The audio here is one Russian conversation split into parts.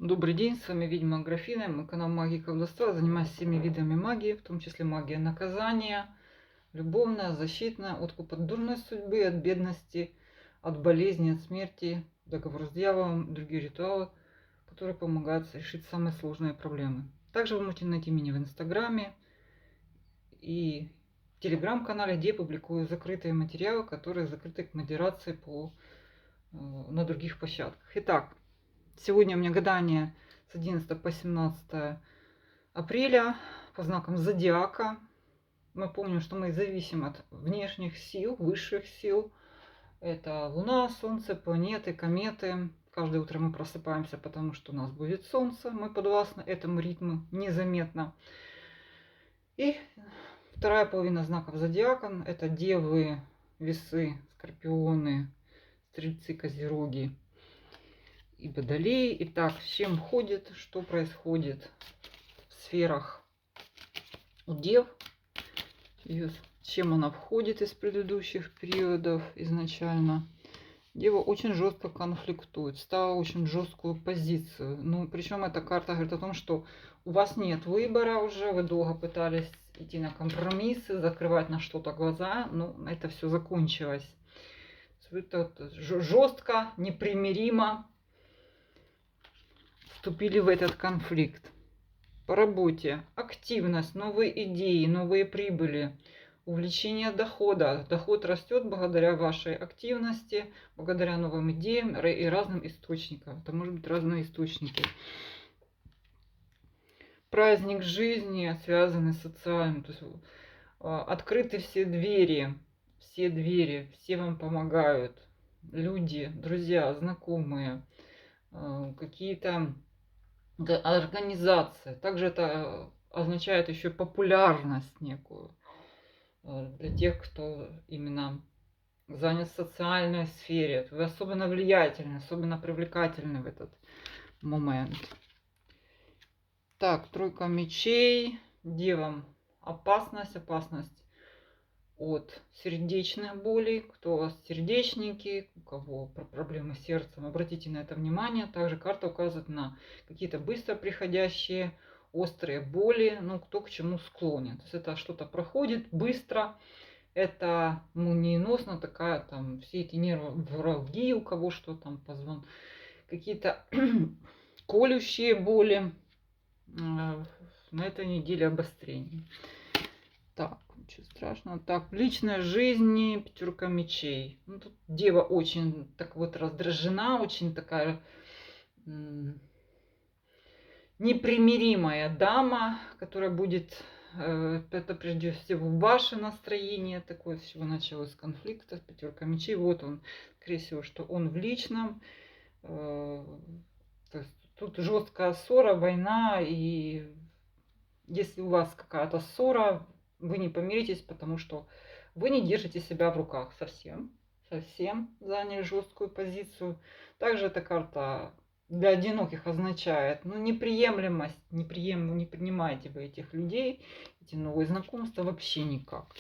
Добрый день, с вами ведьма Аграфена, мой канал Магия и колдовства. Занимаюсь всеми видами магии, в том числе магия наказания, любовная, защитная, откуп от дурной судьбы, от бедности, от болезни, от смерти, договор с дьяволом, другие ритуалы, которые помогают решить самые сложные проблемы. Также вы можете найти меня в Инстаграме и в Телеграм-канале, где я публикую закрытые материалы, которые закрыты к модерации на других площадках. Итак, сегодня у меня гадание с 11 по 17 апреля по знакам зодиака. Мы помним, что мы зависим от внешних сил, высших сил. Это Луна, Солнце, планеты, кометы. Каждое утро мы просыпаемся, потому что у нас будет Солнце. Мы подвластны этому ритму незаметно. И вторая половина знаков зодиака – это Девы, Весы, Скорпионы, Стрельцы, Козероги и Водолеи. Итак, с чем ходит, что происходит в сферах у Дев, с чем она входит из предыдущих периодов изначально. Дева очень жестко конфликтует, стала очень жесткую позицию. Ну, причем эта карта говорит о том, что у вас нет выбора уже, вы долго пытались идти на компромиссы, закрывать на что-то глаза, но это все закончилось. Это жестко, непримиримо вступили в этот конфликт. По работе активность, новые идеи, новые прибыли, увеличение дохода. Доход растет благодаря вашей активности, благодаря новым идеям и разным источникам. Это может быть разные источники. Праздник жизни, связанный с социальным. То есть открыты все двери, все вам помогают. Люди, друзья, знакомые, какие-то организации. Также это означает еще популярность некую для тех, кто именно занят в социальной сфере. Вы особенно влиятельны, особенно привлекательны в этот момент. Так, тройка мечей. Девам опасность от сердечных болей. Кто у вас сердечники, у кого проблемы с сердцем, обратите на это внимание. Также карта указывает на какие-то быстро приходящие острые боли, ну, кто к чему склонен. То есть это что-то проходит быстро, это молниеносно, такая там, все эти нервы, у кого что там, позвон, какие-то колющие боли. На этой неделе обострение. Так, ничего страшного. Так, в личной жизни пятерка мечей. Ну, тут дева очень так вот раздражена, очень такая непримиримая дама, которая будет, это прежде всего ваше настроение, такое всего началось с конфликта, с пятерка мечей. Вот он, скорее всего, что он в личном. То есть тут жесткая ссора, война, и если у вас какая-то ссора, вы не помиритесь, потому что вы не держите себя в руках совсем. Совсем заняли жесткую позицию. Также эта карта для одиноких означает, ну, неприемлемость, не принимаете вы этих людей, эти новые знакомства вообще никак.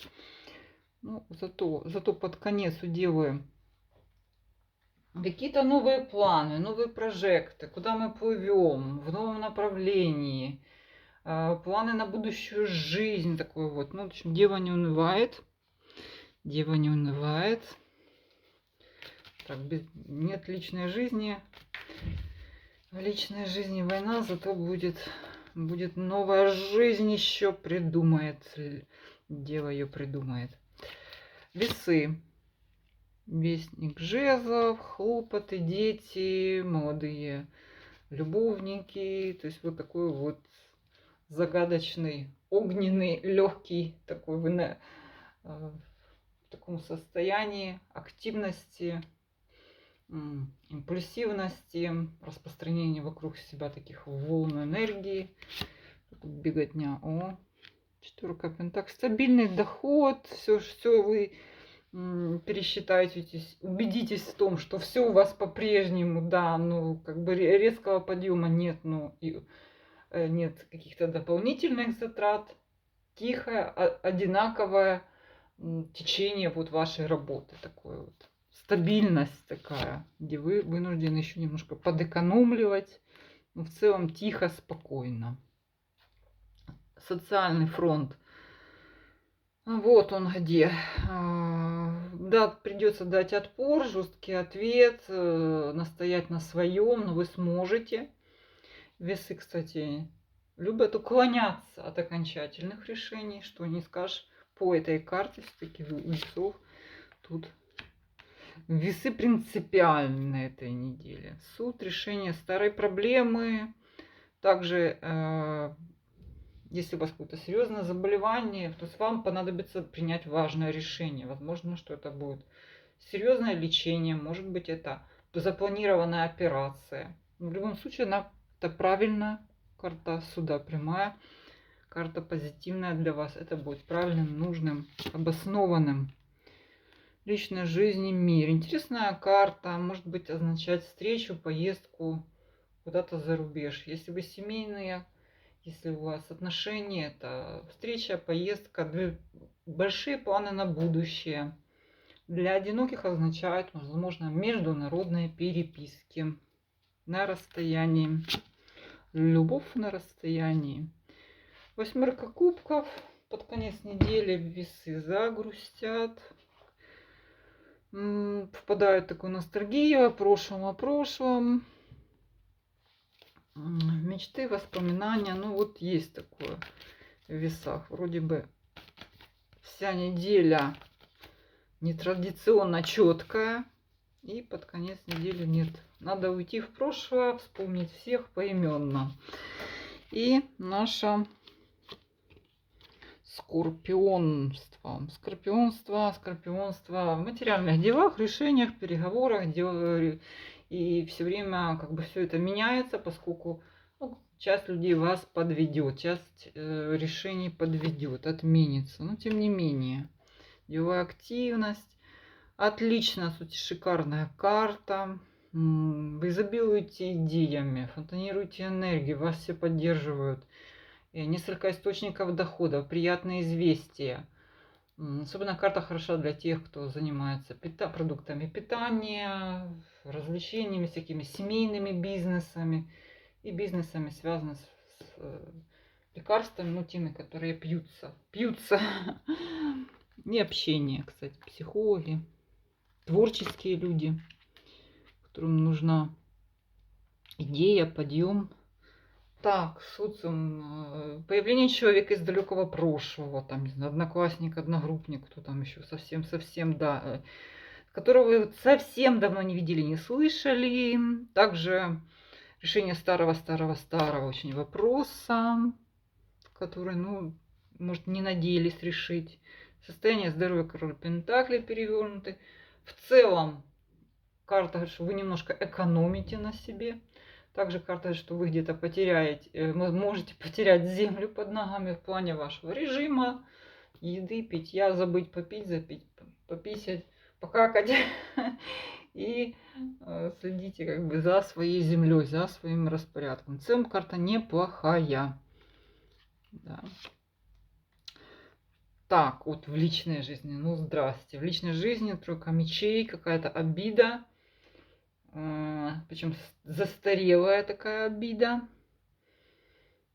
Ну, зато под конец у девы какие-то новые планы, новые прожекты, куда мы плывем, в новом направлении. Планы на будущую жизнь, такой вот. Ну, в общем, дева не унывает. Дева не унывает. Так, нет личной жизни. В личной жизни война, зато будет новая жизнь еще придумает. Дева ее придумает. Весы. Вестник жезлов, хлопоты, дети, молодые любовники. То есть вот такой вот загадочный, огненный, легкий, такой вы в таком состоянии активности, импульсивности, распространения вокруг себя таких волн энергии, беготня. О, четверка пентаклей, стабильный доход, все вы пересчитайтесь, убедитесь в том, что все у вас по-прежнему, да, ну как бы резкого подъема нет, ну и нет каких-то дополнительных затрат, тихое, одинаковое течение вот вашей работы, такое вот стабильность такая, где вы вынуждены еще немножко подэкономливать, Но в целом тихо, спокойно. Социальный фронт. Вот он где. Да, придется дать отпор, жесткий ответ, настоять на своем, но вы сможете. Весы, кстати, любят уклоняться от окончательных решений, что не скажешь по этой карте, все-таки у весов тут весы принципиальны на этой неделе. Суд, решение старой проблемы. Также, если у вас какое-то серьезное заболевание, то вам понадобится принять важное решение. Возможно, что это будет серьезное лечение, может быть, это запланированная операция. Но в любом случае, это правильная карта суда, прямая. Карта позитивная для вас. Это будет правильным, нужным, обоснованным. Личной жизни, мир. Интересная карта. Может быть, означать встречу, поездку куда-то за рубеж. Если вы семейные, если у вас отношения, это встреча, поездка, большие планы на будущее. Для одиноких означает, возможно, международные переписки на расстоянии. Любовь на расстоянии. Восьмерка кубков. Под конец недели весы загрустят. Впадают в такую ностальгию о прошлом. Мечты, воспоминания. Ну вот есть такое в весах. Вроде бы вся неделя нетрадиционно четкая. И под конец недели нет. Надо уйти в прошлое, вспомнить всех поименно. И наше скорпионство. Скорпионство в материальных делах, решениях, переговорах. И все время как бы все это меняется, поскольку часть людей вас подведет, часть решений подведет, отменится. Но тем не менее, деловая активность. Отлично, сути, шикарная карта. Вы изобилуете идеями, фонтанируете энергией, вас все поддерживают. Несколько источников дохода, приятные известия. Особенно карта хороша для тех, кто занимается продуктами питания, развлечениями, всякими семейными бизнесами и бизнесами, связанными с лекарствами, ну, теми, которые пьются. И общение, кстати, психологи, творческие люди, которым нужна идея, подъем. Так, социум. Появление человека из далекого прошлого, там, не знаю, одноклассник, одногруппник, кто там еще совсем, да, которого вы совсем давно не видели, не слышали. Также решение старого очень вопроса, который, ну, может, не надеялись решить. Состояние здоровья короля Пентаклей перевернуты. В целом, карта говорит, что вы немножко экономите на себе. Также карта говорит, что вы где-то потеряете, можете потерять землю под ногами в плане вашего режима, еды, питья, забыть попить, пописать, покакать. И следите как бы за своей землей, за своим распорядком. В целом карта неплохая. Да. Так, вот в личной жизни, ну здрасте. В личной жизни тройка мечей, какая-то обида. Причем застарелая такая обида.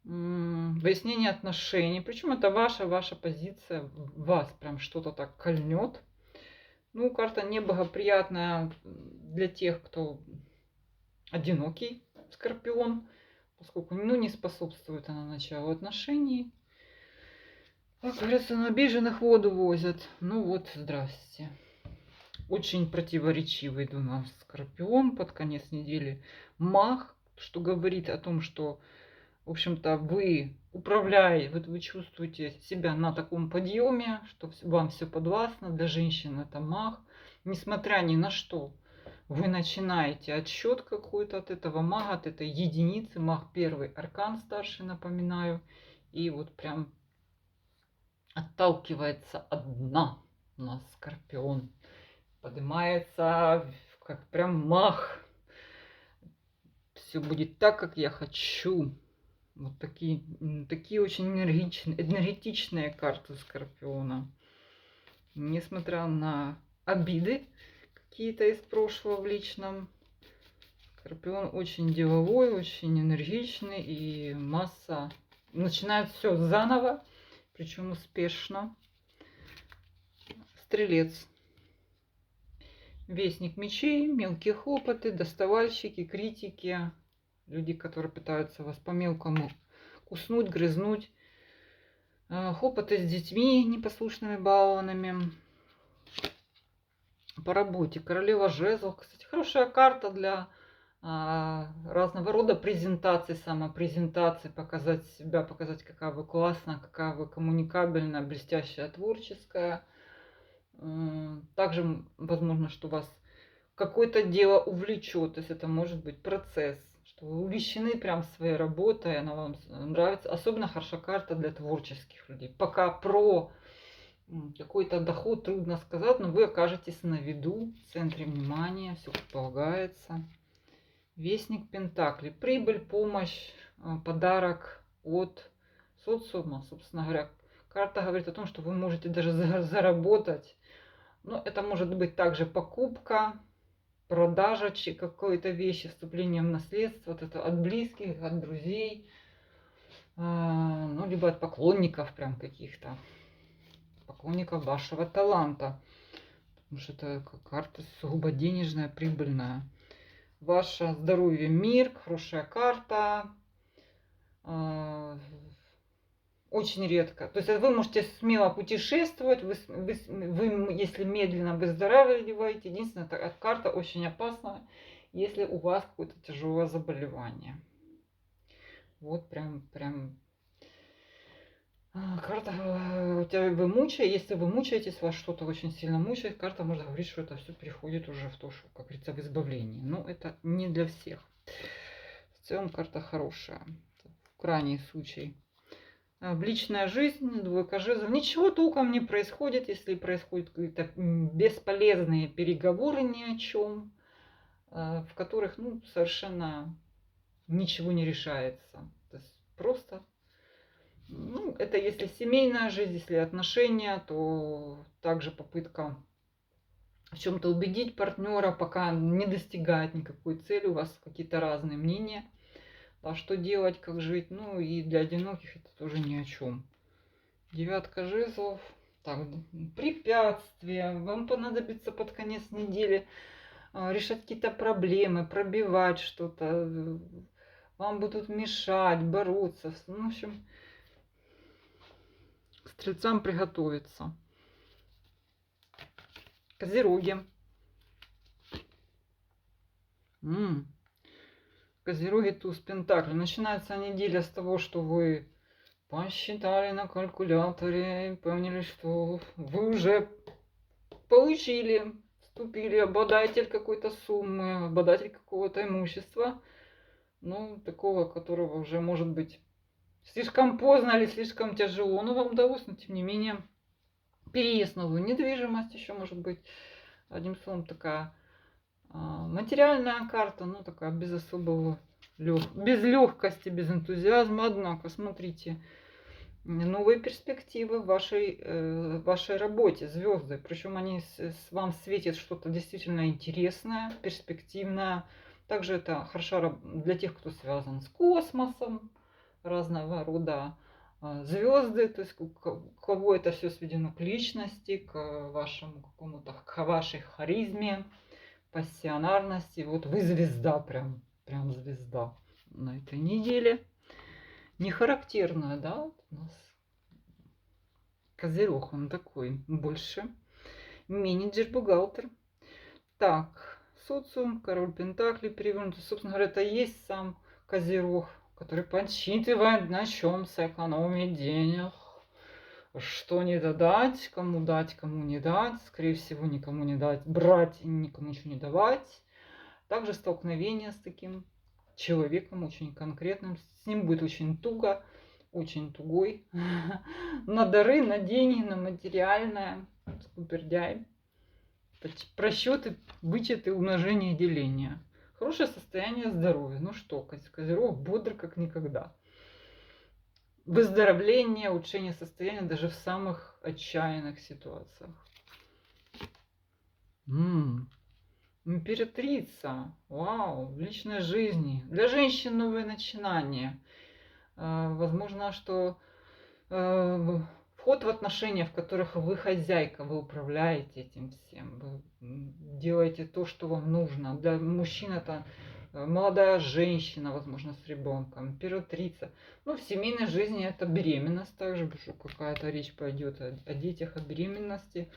Выяснение отношений. Причем это ваша позиция. Вас прям что-то так кольнет. Ну, карта неблагоприятная для тех, кто одинокий, скорпион. Поскольку, ну, не способствует она началу отношений. Как говорится, на обиженных воду возят. Ну вот, здрасте. Очень противоречивый у нас скорпион под конец недели. Маг, что говорит о том, что, в общем-то, вы управляете, вы чувствуете себя на таком подъеме, что вам все подвластно. Для женщин это маг. Несмотря ни на что, вы начинаете отсчет какой-то от этого мага, от этой единицы. Маг первый, аркан старший, напоминаю. И вот прям отталкивается от дна у нас скорпион. Поднимается как прям мах. Все будет так, как я хочу. Вот такие очень энергетичные карты скорпиона. Несмотря на обиды какие-то из прошлого в личном, Скорпион очень деловой, очень энергичный и масса. Начинает все заново, причем успешно. Стрелец. Вестник мечей, мелкие хлопоты, доставальщики, критики. Люди, которые пытаются вас по-мелкому куснуть, грызнуть. Хлопоты с детьми, непослушными баллонами. По работе. Королева жезлов. Кстати, хорошая карта для разного рода презентаций, самопрезентаций, показать себя, показать, какая вы классная, какая вы коммуникабельная, блестящая, творческая. Также возможно, что вас какое-то дело увлечет, то есть это может быть процесс, что вы увлечены прям своей работой, она вам нравится. Особенно хороша карта для творческих людей. Пока про какой-то доход трудно сказать, но вы окажетесь на виду, в центре внимания, все полагается. Вестник Пентаклей. Прибыль, помощь, подарок от социума, собственно говоря. Карта говорит о том, что вы можете даже заработать. Но это может быть также покупка, продажа какой-то вещи, вступление в наследство. Вот это от близких, от друзей. Ну, либо от поклонников прям каких-то. Поклонников вашего таланта. Потому что это карта сугубо денежная, прибыльная. Ваше здоровье, мир, хорошая карта. Очень редко. То есть вы можете смело путешествовать, вы если медленно выздоравливаете. Единственное, эта карта очень опасна, если у вас какое-то тяжелое заболевание. Вот прям карта, вы мучаетесь, если вы мучаетесь, вас что-то очень сильно мучает, карта может говорить, что это все переходит уже в то, что, как говорится, в избавление. Но это не для всех. В целом карта хорошая. В крайний случай. Личная жизнь, двойка жезлов. Ничего толком не происходит, если происходят какие-то бесполезные переговоры ни о чем, в которых совершенно ничего не решается. То есть просто, это если семейная жизнь, если отношения, то также попытка в чем-то убедить партнера, пока не достигает никакой цели, у вас какие-то разные мнения. А что делать, как жить? Ну и для одиноких это тоже ни о чем. Девятка жезлов. Так, препятствия. Вам понадобится под конец недели решать какие-то проблемы, пробивать что-то. Вам будут мешать, бороться. Ну, в общем, стрельцам приготовиться. Козероги. Козероги, туз пентаклей. Начинается неделя с того, что вы посчитали на калькуляторе и поняли, что вы уже получили, вступили, обладатель какой-то суммы, обладатель какого-то имущества. Ну, такого, которого уже может быть слишком поздно или слишком тяжело. Но вам удалось, но тем не менее. Переезд в новую недвижимость еще может быть. Одним словом, такая материальная карта, ну такая без особого, без легкости, без энтузиазма. Однако, смотрите, новые перспективы в вашей работе, звезды. Причем они вам светят что-то действительно интересное, перспективное. Также это хорошо для тех, кто связан с космосом, разного рода звезды, то есть у кого это все сведено к личности, к вашему какому-то, к вашей харизме, пассионарности. Вот вы звезда, прям звезда на этой неделе. Не характерная, да, у нас Козерог, он такой больше менеджер, бухгалтер. Так, социум, король пентаклей перевернутый. Собственно говоря, это и есть сам Козерог, который подсчитывает, на чем сэкономить денег, что не додать, кому не дать, скорее всего, никому не дать, брать и никому ничего не давать. Также столкновение с таким человеком очень конкретным, с ним будет очень туго, очень тугой, на дары, на деньги, на материальное, скупердяй, просчеты, вычеты, умножение, деление. Хорошее состояние здоровья. Ну что, Козерог бодр как никогда. Выздоровление, улучшение состояния даже в самых отчаянных ситуациях. Императрица. Вау, в личной жизни. Для женщин новые начинания. Возможно, что вход в отношения, в которых вы хозяйка, вы управляете этим всем, вы делаете то, что вам нужно. Для мужчин это молодая женщина, возможно, с ребенком, императрица. Ну, в семейной жизни это беременность также, что какая-то речь пойдет о детях, о беременности.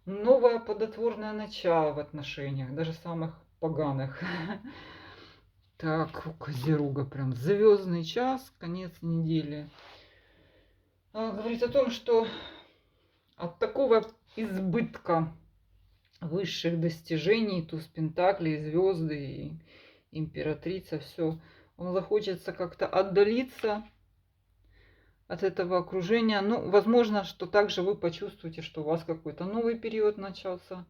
Новое плодотворное начало в отношениях, даже самых поганых. Так, у Козерога прям звездный час, конец недели. Говорит о том, что от такого избытка высших достижений, туз пентаклей, звезды и императрица, все, он захочется как-то отдалиться от этого окружения. Ну, возможно, что также вы почувствуете, что у вас какой-то новый период начался.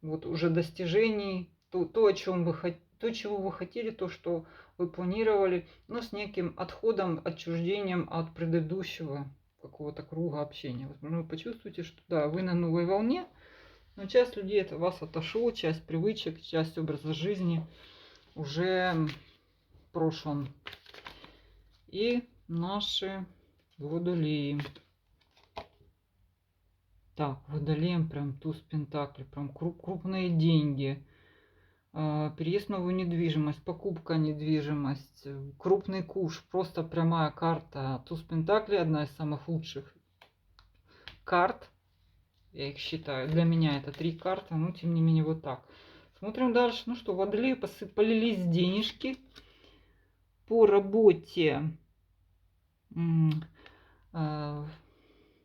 Вот уже достижений, то о чем вы хотите. То, чего вы хотели, то, что вы планировали, но с неким отходом, отчуждением от предыдущего какого-то круга общения. Возможно, вы почувствуете, что да, вы на новой волне, но часть людей от вас отошло, часть привычек, часть образа жизни уже в прошлом. И наши водолеи. Так, водолеем прям туз пентаклей, прям крупные деньги. Переезд в новую недвижимость, покупка недвижимость, крупный куш, просто прямая карта. Туз пентаклей одна из самых лучших карт, я их считаю. Для меня это 3 карты, но тем не менее вот так. Смотрим дальше. Ну что, водолеи полились денежки по работе.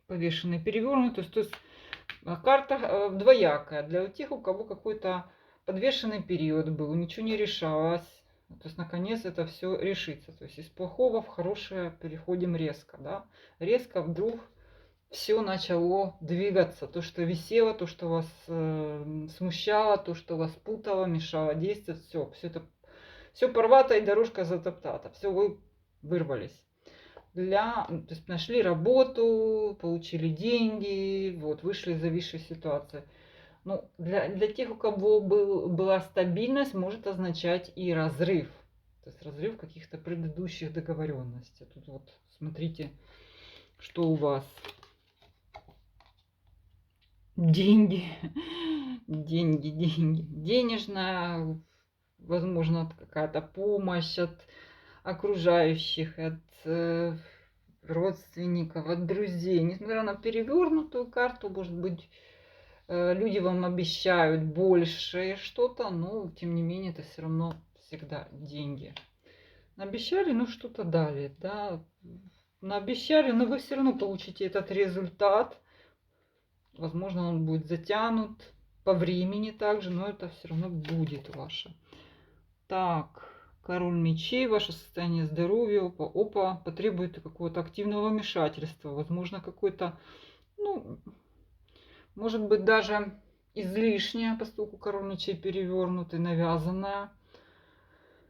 Повешенный, перевернутый. То есть карта двоякая для тех, у кого какой-то подвешенный период был, ничего не решалось. То есть, наконец, это все решится. То есть, из плохого в хорошее переходим резко. Да? Резко вдруг все начало двигаться. То, что висело, то, что вас смущало, то, что вас путало, мешало действовать, все порвато и дорожка затоптата. Все, вы вырвались. То есть нашли работу, получили деньги, вот, вышли из зависшей ситуации. Ну, для тех, у кого была стабильность, может означать и разрыв. То есть разрыв каких-то предыдущих договоренностей. Тут вот смотрите, что у вас. Деньги, деньги, деньги. Денежная, возможно, какая-то помощь от окружающих, от родственников, от друзей. Несмотря на перевернутую карту, может быть, люди вам обещают больше что-то, но тем не менее это все равно всегда деньги. Обещали, ну что-то дали, да. Наобещали, но вы все равно получите этот результат. Возможно, он будет затянут по времени также, но это все равно будет ваше. Так, король мечей, ваше состояние здоровья, опа, потребует какого-то активного вмешательства. Возможно, какой-то, ну, может быть, даже излишнее, поскольку король мечей перевернутый, навязанное.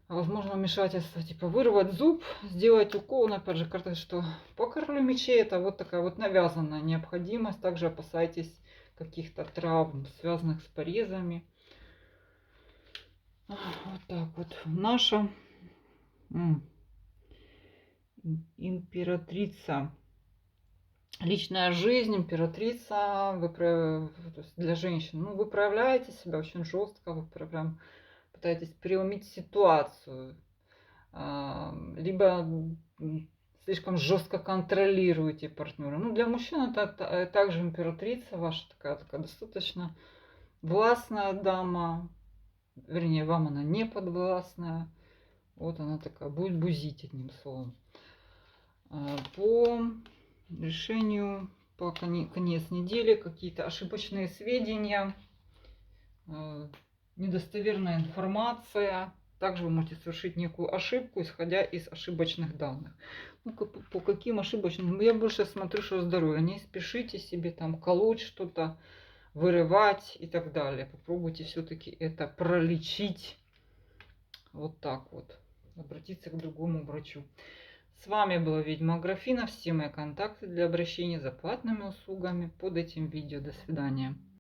Возможно, вмешательство, типа вырвать зуб, сделать укол. Но опять же, карта, что по королю мечей это вот такая вот навязанная необходимость. Также опасайтесь каких-то травм, связанных с порезами. Вот так вот. Наша императрица. Личная жизнь, императрица, для женщин. Ну, вы проявляете себя очень жестко, вы прям пытаетесь преломить ситуацию. Либо слишком жестко контролируете партнера. Ну, для мужчин это также императрица ваша такая достаточно властная дама. Вернее, вам она не подвластная. Вот она такая, будет бузить, одним словом. По решению, по конец недели, какие-то ошибочные сведения, недостоверная информация. Также вы можете совершить некую ошибку, исходя из ошибочных данных. Ну, по каким ошибочным? Я больше смотрю, что здоровье. Не спешите себе там колоть что-то, вырывать и так далее. Попробуйте все-таки это пролечить. Вот так вот. Обратиться к другому врачу. С вами была ведьма Аграфена. Все мои контакты для обращения за платными услугами под этим видео. До свидания.